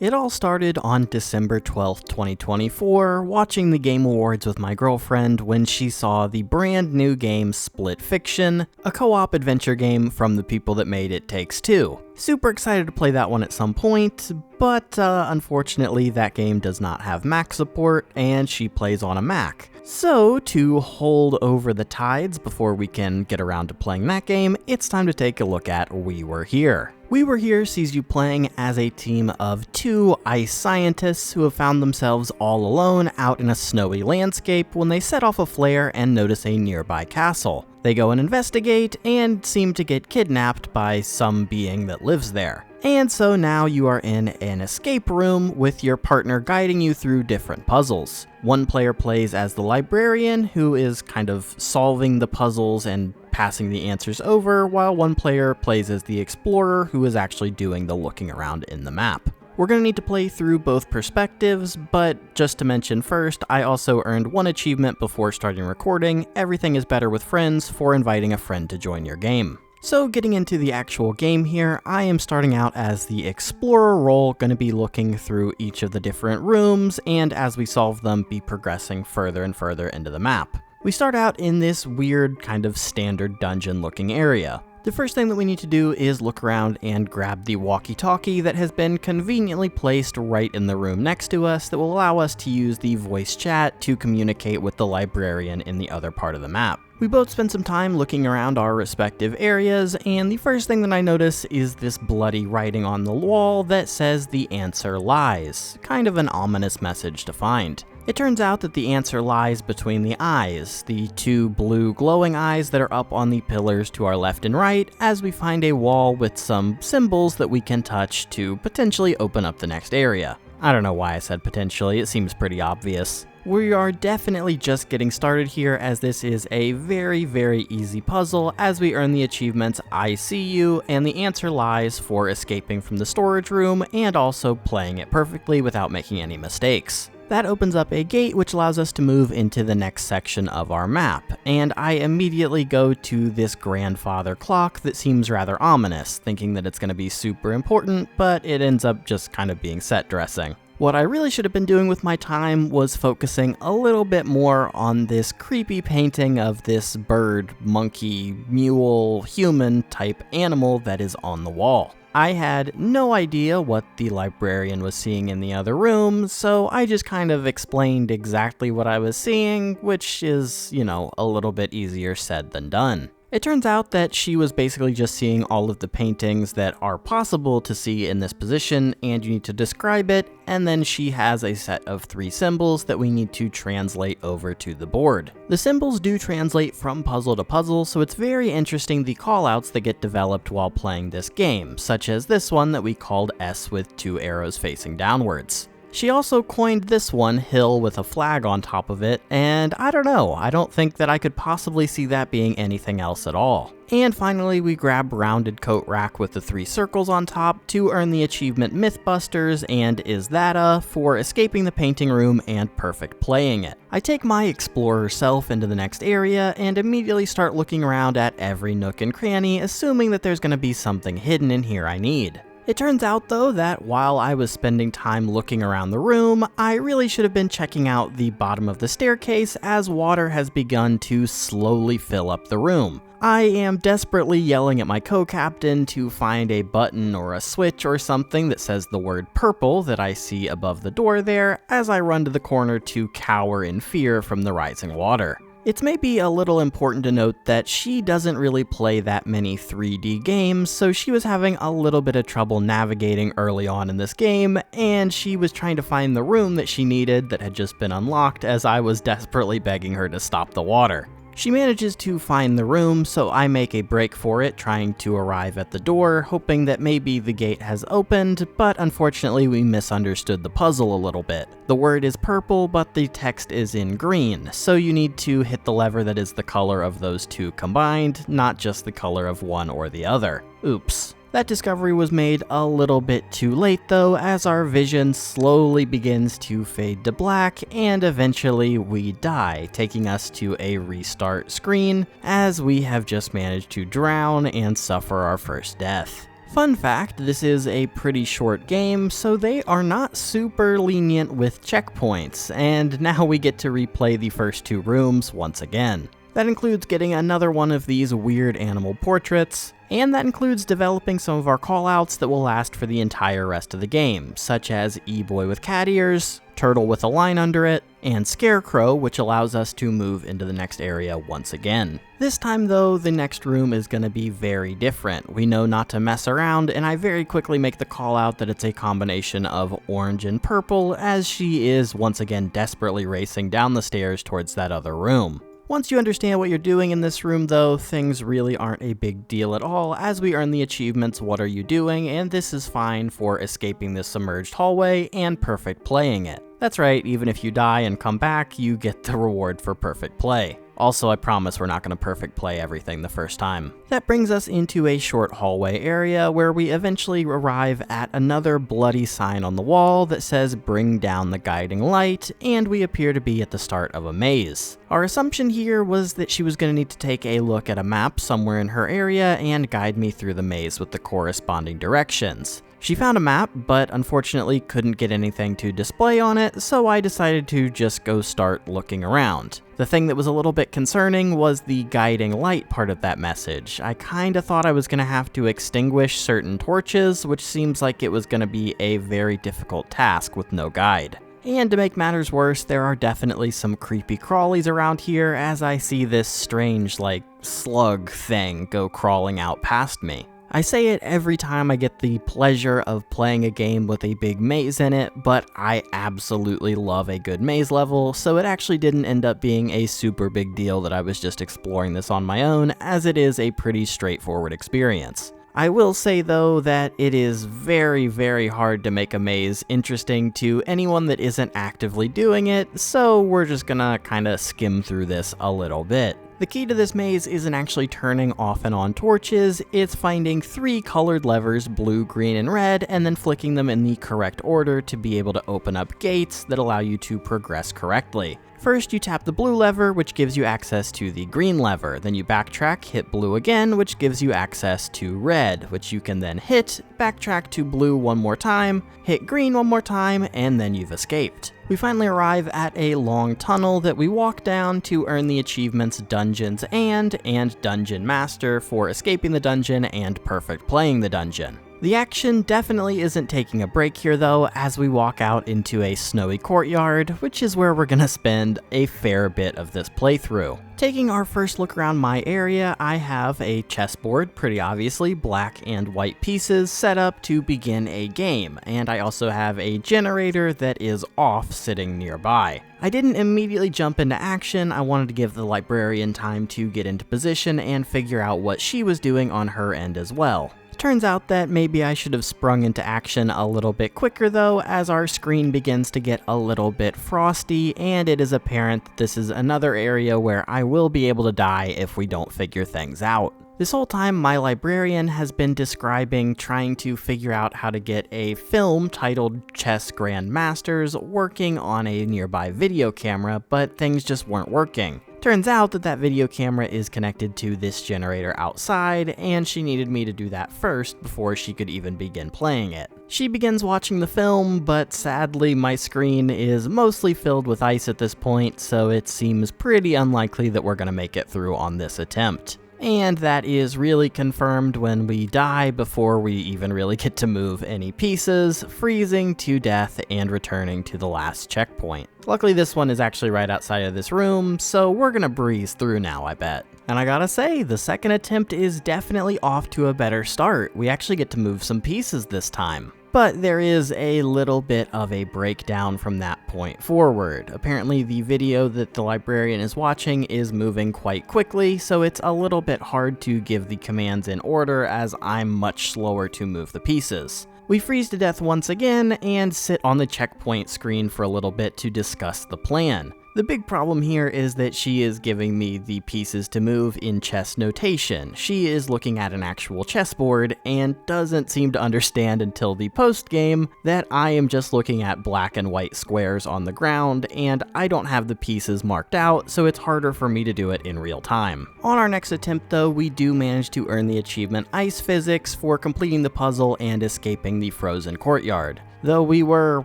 It all started on December 12th, 2024, watching the Game Awards with my girlfriend when she saw the brand new game Split Fiction, a co-op adventure game from the people that made It Takes Two. Super excited to play that one at some point, but unfortunately that game does not have Mac support and she plays on a Mac. So, to hold over the tides before we can get around to playing that game, it's time to take a look at We Were Here. We Were Here sees you playing as a team of two ice scientists who have found themselves all alone out in a snowy landscape when they set off a flare and notice a nearby castle. They go and investigate and seem to get kidnapped by some being that lives there. And so now you are in an escape room with your partner guiding you through different puzzles. One player plays as the librarian, who is kind of solving the puzzles and passing the answers over, while one player plays as the explorer, who is actually doing the looking around in the map. We're going to need to play through both perspectives, but just to mention first, I also earned one achievement before starting recording, Everything is Better with Friends, for inviting a friend to join your game. So getting into the actual game here, I am starting out as the explorer role, going to be looking through each of the different rooms, and as we solve them, be progressing further and further into the map. We start out in this weird kind of standard dungeon looking area. The first thing that we need to do is look around and grab the walkie-talkie that has been conveniently placed right in the room next to us that will allow us to use the voice chat to communicate with the librarian in the other part of the map. We both spend some time looking around our respective areas, and the first thing that I notice is this bloody writing on the wall that says the answer lies. Kind of an ominous message to find. It turns out that the answer lies between the eyes, the two blue glowing eyes that are up on the pillars to our left and right, as we find a wall with some symbols that we can touch to potentially open up the next area. I don't know why I said potentially, it seems pretty obvious. We are definitely just getting started here, as this is a very easy puzzle as we earn the achievements I See You and the answer lies for escaping from the storage room and also playing it perfectly without making any mistakes. That opens up a gate which allows us to move into the next section of our map, and I immediately go to this grandfather clock that seems rather ominous, thinking that it's going to be super important, but it ends up just kind of being set dressing. What I really should have been doing with my time was focusing a little bit more on this creepy painting of this bird, monkey, mule, human type animal that is on the wall. I had no idea what the librarian was seeing in the other room, so I just kind of explained exactly what I was seeing, which is, a little bit easier said than done. It turns out that she was basically just seeing all of the paintings that are possible to see in this position, and you need to describe it, and then she has a set of 3 symbols that we need to translate over to the board. The symbols do translate from puzzle to puzzle, so it's very interesting the callouts that get developed while playing this game, such as this one that we called S with 2 arrows facing downwards. She also coined this one, Hill, with a flag on top of it, and I don't know, I don't think that I could possibly see that being anything else at all. And finally, we grab Rounded Coat Rack with the 3 circles on top to earn the achievement Mythbusters and Is That A for escaping the painting room and perfect playing it. I take my explorer self into the next area and immediately start looking around at every nook and cranny, assuming that there's going to be something hidden in here I need. It turns out though that while I was spending time looking around the room, I really should have been checking out the bottom of the staircase as water has begun to slowly fill up the room. I am desperately yelling at my co-captain to find a button or a switch or something that says the word purple that I see above the door there as I run to the corner to cower in fear from the rising water. It's maybe a little important to note that she doesn't really play that many 3D games, so she was having a little bit of trouble navigating early on in this game, and she was trying to find the room that she needed that had just been unlocked as I was desperately begging her to stop the water. She manages to find the room, so I make a break for it, trying to arrive at the door, hoping that maybe the gate has opened, but unfortunately we misunderstood the puzzle a little bit. The word is purple, but the text is in green, so you need to hit the lever that is the color of those two combined, not just the color of one or the other. Oops. That discovery was made a little bit too late though, as our vision slowly begins to fade to black and eventually we die, taking us to a restart screen as we have just managed to drown and suffer our first death. Fun fact, this is a pretty short game, so they are not super lenient with checkpoints, and now we get to replay the first 2 rooms once again. That includes getting another one of these weird animal portraits, and that includes developing some of our callouts that will last for the entire rest of the game, such as E-Boy with cat ears, Turtle with a line under it, and Scarecrow, which allows us to move into the next area once again. This time though, the next room is going to be very different. We know not to mess around, and I very quickly make the call out that it's a combination of orange and purple, as she is once again desperately racing down the stairs towards that other room. Once you understand what you're doing in this room though, things really aren't a big deal at all, as we earn the achievements What Are You Doing, and this is fine for escaping this submerged hallway and perfect playing it. That's right, even if you die and come back, you get the reward for perfect play. Also, I promise we're not going to perfect play everything the first time. That brings us into a short hallway area where we eventually arrive at another bloody sign on the wall that says "Bring down the guiding light," and we appear to be at the start of a maze. Our assumption here was that she was going to need to take a look at a map somewhere in her area and guide me through the maze with the corresponding directions. She found a map, but unfortunately couldn't get anything to display on it, so I decided to just go start looking around. The thing that was a little bit concerning was the guiding light part of that message. I kinda thought I was gonna have to extinguish certain torches, which seems like it was gonna be a very difficult task with no guide. And to make matters worse, there are definitely some creepy crawlies around here as I see this strange, slug thing go crawling out past me. I say it every time I get the pleasure of playing a game with a big maze in it, but I absolutely love a good maze level, so it actually didn't end up being a super big deal that I was just exploring this on my own, as it is a pretty straightforward experience. I will say though that it is very, very hard to make a maze interesting to anyone that isn't actively doing it, so we're just gonna kinda skim through this a little bit. The key to this maze isn't actually turning off and on torches, it's finding 3 colored levers, blue, green, and red, and then flicking them in the correct order to be able to open up gates that allow you to progress correctly. First, you tap the blue lever, which gives you access to the green lever. Then you backtrack, hit blue again, which gives you access to red, which you can then hit, backtrack to blue one more time, hit green one more time, and then you've escaped. We finally arrive at a long tunnel that we walk down to earn the achievements Dungeons and Dungeon Master for escaping the dungeon and perfect playing the dungeon. The action definitely isn't taking a break here though, as we walk out into a snowy courtyard, which is where we're gonna spend a fair bit of this playthrough. Taking our first look around my area, I have a chessboard, pretty obviously, black and white pieces set up to begin a game, and I also have a generator that is off sitting nearby. I didn't immediately jump into action, I wanted to give the librarian time to get into position and figure out what she was doing on her end as well. Turns out that maybe I should have sprung into action a little bit quicker though, as our screen begins to get a little bit frosty, and it is apparent that this is another area where I will be able to die if we don't figure things out. This whole time, my librarian has been describing trying to figure out how to get a film titled Chess Grandmasters working on a nearby video camera, but things just weren't working. Turns out that video camera is connected to this generator outside, and she needed me to do that first before she could even begin playing it. She begins watching the film, but sadly my screen is mostly filled with ice at this point, so it seems pretty unlikely that we're gonna make it through on this attempt. And that is really confirmed when we die before we even really get to move any pieces, freezing to death and returning to the last checkpoint. Luckily this one is actually right outside of this room, so we're gonna breeze through now, I bet. And I gotta say, the second attempt is definitely off to a better start. We actually get to move some pieces this time. But there is a little bit of a breakdown from that point forward. Apparently the video that the librarian is watching is moving quite quickly, so it's a little bit hard to give the commands in order as I'm much slower to move the pieces. We freeze to death once again and sit on the checkpoint screen for a little bit to discuss the plan. The big problem here is that she is giving me the pieces to move in chess notation. She is looking at an actual chessboard and doesn't seem to understand until the post-game that I am just looking at black and white squares on the ground and I don't have the pieces marked out, so it's harder for me to do it in real time. On our next attempt though, we do manage to earn the achievement Ice Physics for completing the puzzle and escaping the frozen courtyard. Though we were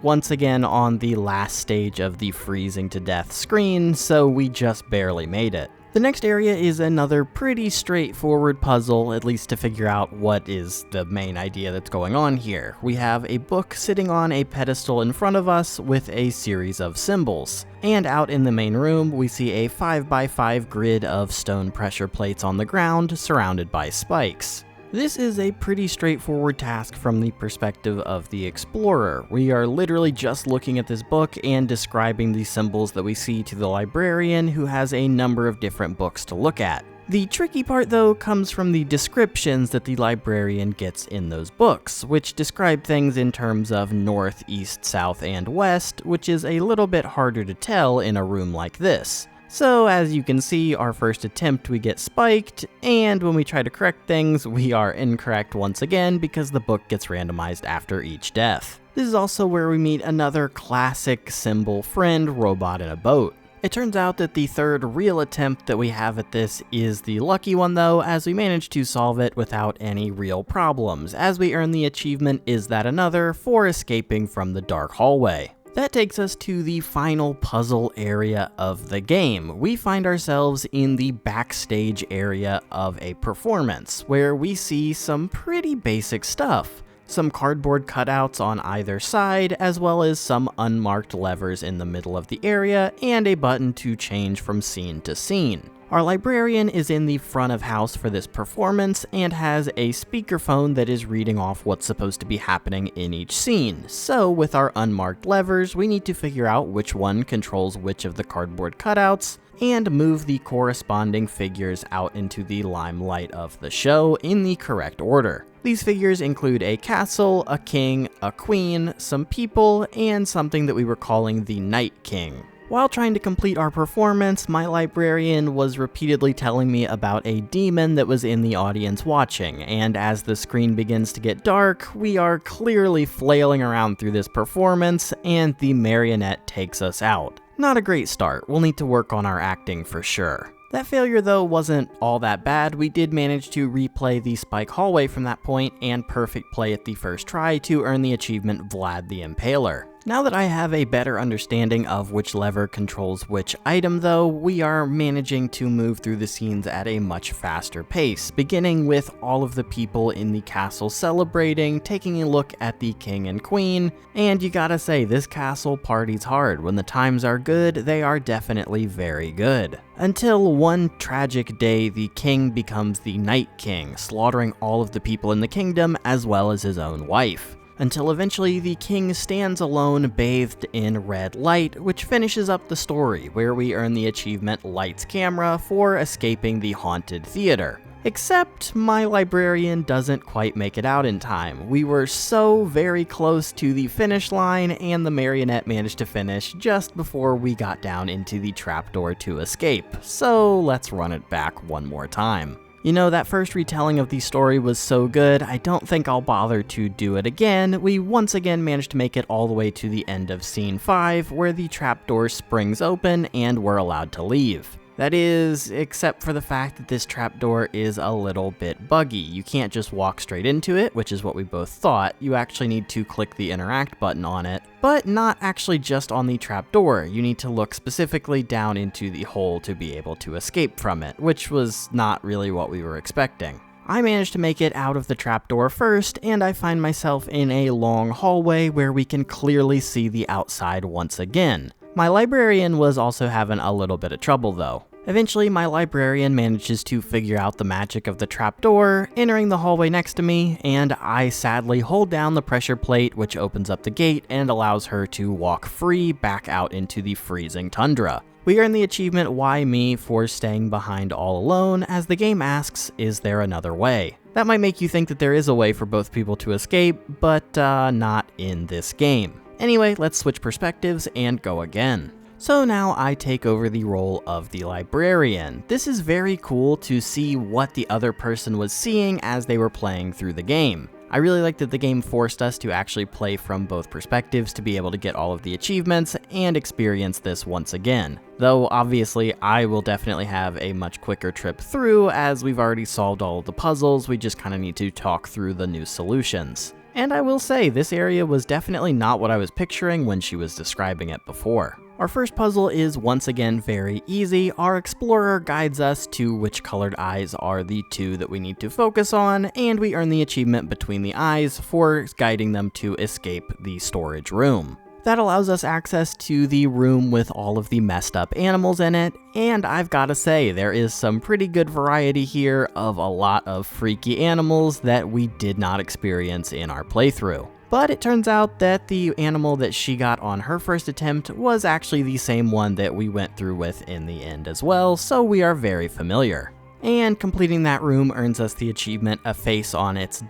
once again on the last stage of the freezing to death screen, so we just barely made it. The next area is another pretty straightforward puzzle, at least to figure out what is the main idea that's going on here. We have a book sitting on a pedestal in front of us with a series of symbols. And out in the main room, we see a 5x5 grid of stone pressure plates on the ground surrounded by spikes. This is a pretty straightforward task from the perspective of the explorer. We are literally just looking at this book and describing the symbols that we see to the librarian, who has a number of different books to look at. The tricky part though comes from the descriptions that the librarian gets in those books, which describe things in terms of north, east, south, and west, which is a little bit harder to tell in a room like this. So as you can see, our first attempt we get spiked, and when we try to correct things, we are incorrect once again because the book gets randomized after each death. This is also where we meet another classic symbol friend, Robot in a Boat. It turns out that the third real attempt that we have at this is the lucky one though, as we manage to solve it without any real problems, as we earn the achievement Is That Another for escaping from the dark hallway. That takes us to the final puzzle area of the game. We find ourselves in the backstage area of a performance, where we see some pretty basic stuff. Some cardboard cutouts on either side, as well as some unmarked levers in the middle of the area, and a button to change from scene to scene. Our librarian is in the front of house for this performance and has a speakerphone that is reading off what's supposed to be happening in each scene. So with our unmarked levers, we need to figure out which one controls which of the cardboard cutouts and move the corresponding figures out into the limelight of the show in the correct order. These figures include a castle, a king, a queen, some people, and something that we were calling the Night King. While trying to complete our performance, my librarian was repeatedly telling me about a demon that was in the audience watching, and as the screen begins to get dark, we are clearly flailing around through this performance, and the marionette takes us out. Not a great start. We'll need to work on our acting for sure. That failure though wasn't all that bad. We did manage to replay the spike hallway from that point and perfect play at the first try to earn the achievement Vlad the Impaler. Now that I have a better understanding of which lever controls which item though, we are managing to move through the scenes at a much faster pace, beginning with all of the people in the castle celebrating, taking a look at the king and queen, and you gotta say, this castle parties hard. When the times are good, they are definitely very good. Until one tragic day, the king becomes the Night King, slaughtering all of the people in the kingdom as well as his own wife. Until eventually the king stands alone bathed in red light, which finishes up the story, where we earn the achievement Lights Camera for escaping the haunted theater. Except my librarian doesn't quite make it out in time. We were so very close to the finish line, and the marionette managed to finish just before we got down into the trapdoor to escape. So let's run it back one more time. You know, that first retelling of the story was so good, I don't think I'll bother to do it again. We once again managed to make it all the way to the end of scene 5, where the trapdoor springs open and we're allowed to leave. That is, except for the fact that this trapdoor is a little bit buggy. You can't just walk straight into it, which is what we both thought. You actually need to click the interact button on it, but not actually just on the trapdoor. You need to look specifically down into the hole to be able to escape from it, which was not really what we were expecting. I managed to make it out of the trapdoor first, and I find myself in a long hallway where we can clearly see the outside once again. My librarian was also having a little bit of trouble though. Eventually, my librarian manages to figure out the magic of the trapdoor, entering the hallway next to me, and I sadly hold down the pressure plate, which opens up the gate and allows her to walk free back out into the freezing tundra. We earn the achievement Why Me for staying behind all alone, as the game asks, is there another way? That might make you think that there is a way for both people to escape, but not in this game. Anyway, let's switch perspectives and go again. So now I take over the role of the librarian. This is very cool to see what the other person was seeing as they were playing through the game. I really like that the game forced us to actually play from both perspectives to be able to get all of the achievements and experience this once again. Though obviously I will definitely have a much quicker trip through as we've already solved all of the puzzles, we just kind of need to talk through the new solutions. And I will say, this area was definitely not what I was picturing when she was describing it before. Our first puzzle is once again very easy. Our explorer guides us to which colored eyes are the two that we need to focus on, and we earn the achievement between the eyes for guiding them to escape the storage room. That allows us access to the room with all of the messed up animals in it, and I've gotta say, there is some pretty good variety here of a lot of freaky animals that we did not experience in our playthrough. But it turns out that the animal that she got on her first attempt was actually the same one that we went through with in the end as well, so we are very familiar. And completing that room earns us the achievement A Face on Its ...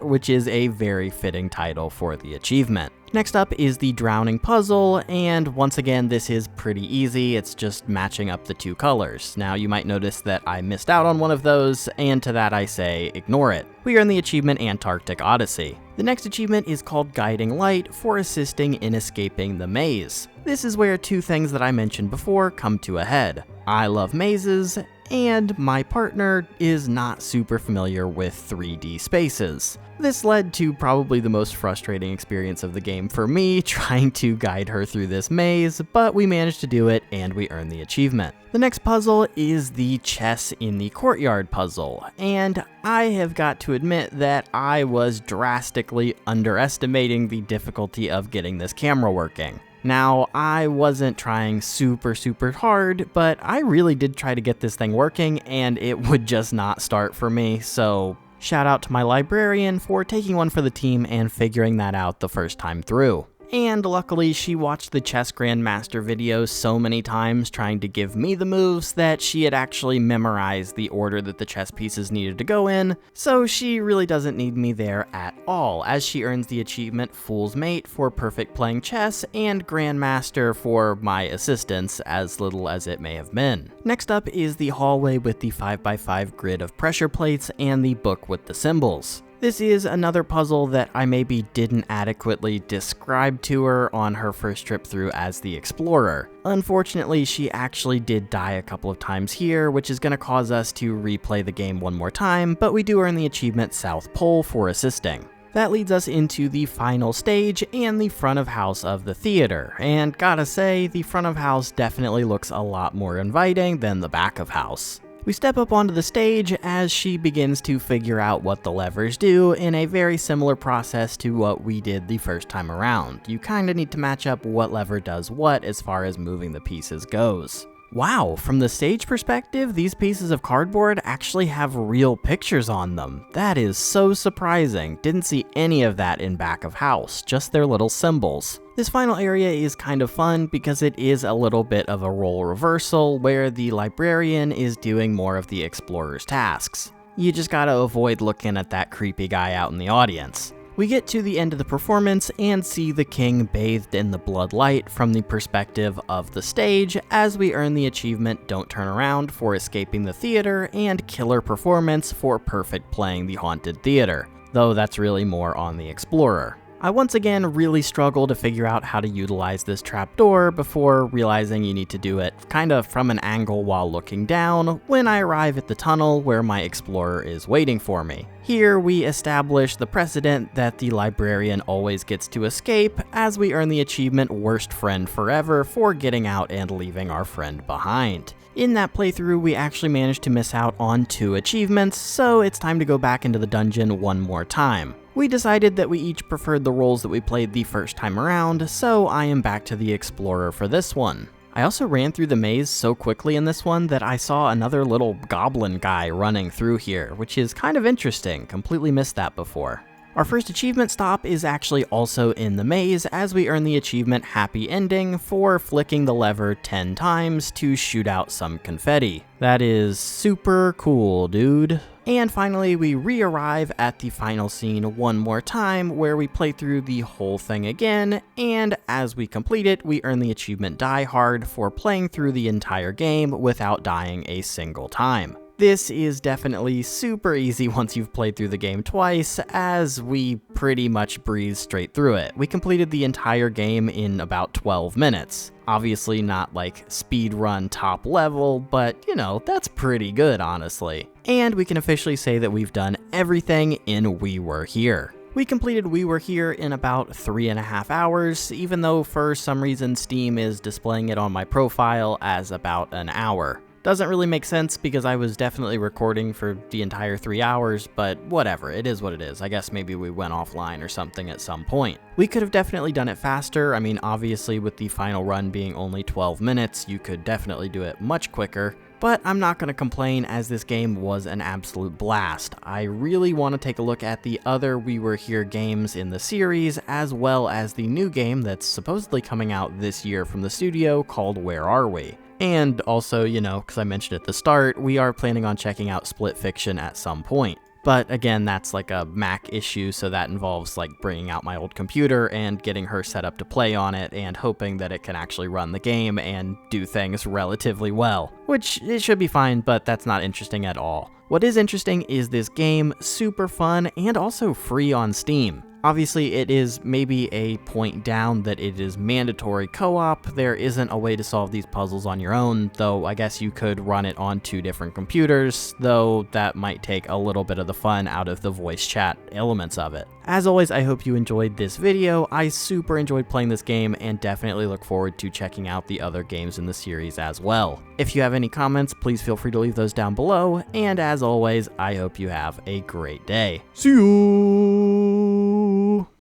which is a very fitting title for the achievement. Next up is the drowning puzzle, and once again this is pretty easy, it's just matching up the two colors. Now you might notice that I missed out on one of those, and to that I say ignore it. We earn the achievement Antarctic Odyssey. The next achievement is called Guiding Light for assisting in escaping the maze. This is where two things that I mentioned before come to a head. I love mazes, and my partner is not super familiar with 3D spaces. This led to probably the most frustrating experience of the game for me, trying to guide her through this maze, but we managed to do it and we earned the achievement. The next puzzle is the chess in the courtyard puzzle, and I have got to admit that I was drastically underestimating the difficulty of getting this camera working. Now, I wasn't trying super hard, but I really did try to get this thing working and it would just not start for me, so shout out to my librarian for taking one for the team and figuring that out the first time through. And luckily, she watched the Chess Grandmaster video so many times trying to give me the moves that she had actually memorized the order that the chess pieces needed to go in, so she really doesn't need me there at all, as she earns the achievement Fool's Mate for perfect playing chess and Grandmaster for my assistance, as little as it may have been. Next up is the hallway with the 5x5 grid of pressure plates and the book with the symbols. This is another puzzle that I maybe didn't adequately describe to her on her first trip through as the explorer. Unfortunately, she actually did die a couple of times here, which is going to cause us to replay the game one more time, but we do earn the achievement South Pole for assisting. That leads us into the final stage and the front of house of the theater, and gotta say, the front of house definitely looks a lot more inviting than the back of house. We step up onto the stage as she begins to figure out what the levers do in a very similar process to what we did the first time around. You kinda need to match up what lever does what as far as moving the pieces goes. Wow, from the stage perspective, these pieces of cardboard actually have real pictures on them. That is so surprising. Didn't see any of that in back of house, just their little symbols. This final area is kind of fun because it is a little bit of a role reversal where the librarian is doing more of the explorer's tasks. You just gotta avoid looking at that creepy guy out in the audience. We get to the end of the performance and see the king bathed in the blood light from the perspective of the stage as we earn the achievement Don't Turn Around for escaping the theater and Killer Performance for perfect playing the haunted theater, though that's really more on the explorer. I once again really struggle to figure out how to utilize this trapdoor before realizing you need to do it kind of from an angle while looking down when I arrive at the tunnel where my explorer is waiting for me. Here we establish the precedent that the librarian always gets to escape as we earn the achievement Worst Friend Forever for getting out and leaving our friend behind. In that playthrough, we actually managed to miss out on 2 achievements, so it's time to go back into the dungeon one more time. We decided that we each preferred the roles that we played the first time around, so I am back to the explorer for this one. I also ran through the maze so quickly in this one that I saw another little goblin guy running through here, which is kind of interesting, completely missed that before. Our first achievement stop is actually also in the maze, as we earn the achievement Happy Ending for flicking the lever 10 times to shoot out some confetti. That is super cool, dude. And finally, we re-arrive at the final scene one more time, where we play through the whole thing again, and as we complete it, we earn the achievement Die Hard for playing through the entire game without dying a single time. This is definitely super easy once you've played through the game twice, as we pretty much breezed straight through it. We completed the entire game in about 12 minutes. Obviously not like speedrun top level, but you know, that's pretty good honestly. And we can officially say that we've done everything in We Were Here. We completed We Were Here in about 3.5 hours, even though for some reason Steam is displaying it on my profile as about an hour. Doesn't really make sense because I was definitely recording for the entire 3 hours, but whatever, it is what it is. I guess maybe we went offline or something at some point. We could have definitely done it faster. I mean, obviously with the final run being only 12 minutes, you could definitely do it much quicker, but I'm not going to complain as this game was an absolute blast. I really want to take a look at the other We Were Here games in the series, as well as the new game that's supposedly coming out this year from the studio called Where Are We? And also, you know, because I mentioned at the start, we are planning on checking out Split Fiction at some point. But again, that's like a Mac issue, so that involves like bringing out my old computer and getting her set up to play on it and hoping that it can actually run the game and do things relatively well. Which, it should be fine, but that's not interesting at all. What is interesting is this game, super fun and also free on Steam. Obviously, it is maybe a point down that it is mandatory co-op. There isn't a way to solve these puzzles on your own, though I guess you could run it on 2 different computers, though that might take a little bit of the fun out of the voice chat elements of it. As always, I hope you enjoyed this video. I super enjoyed playing this game and definitely look forward to checking out the other games in the series as well. If you have any comments, please feel free to leave those down below, and as always, I hope you have a great day. See you!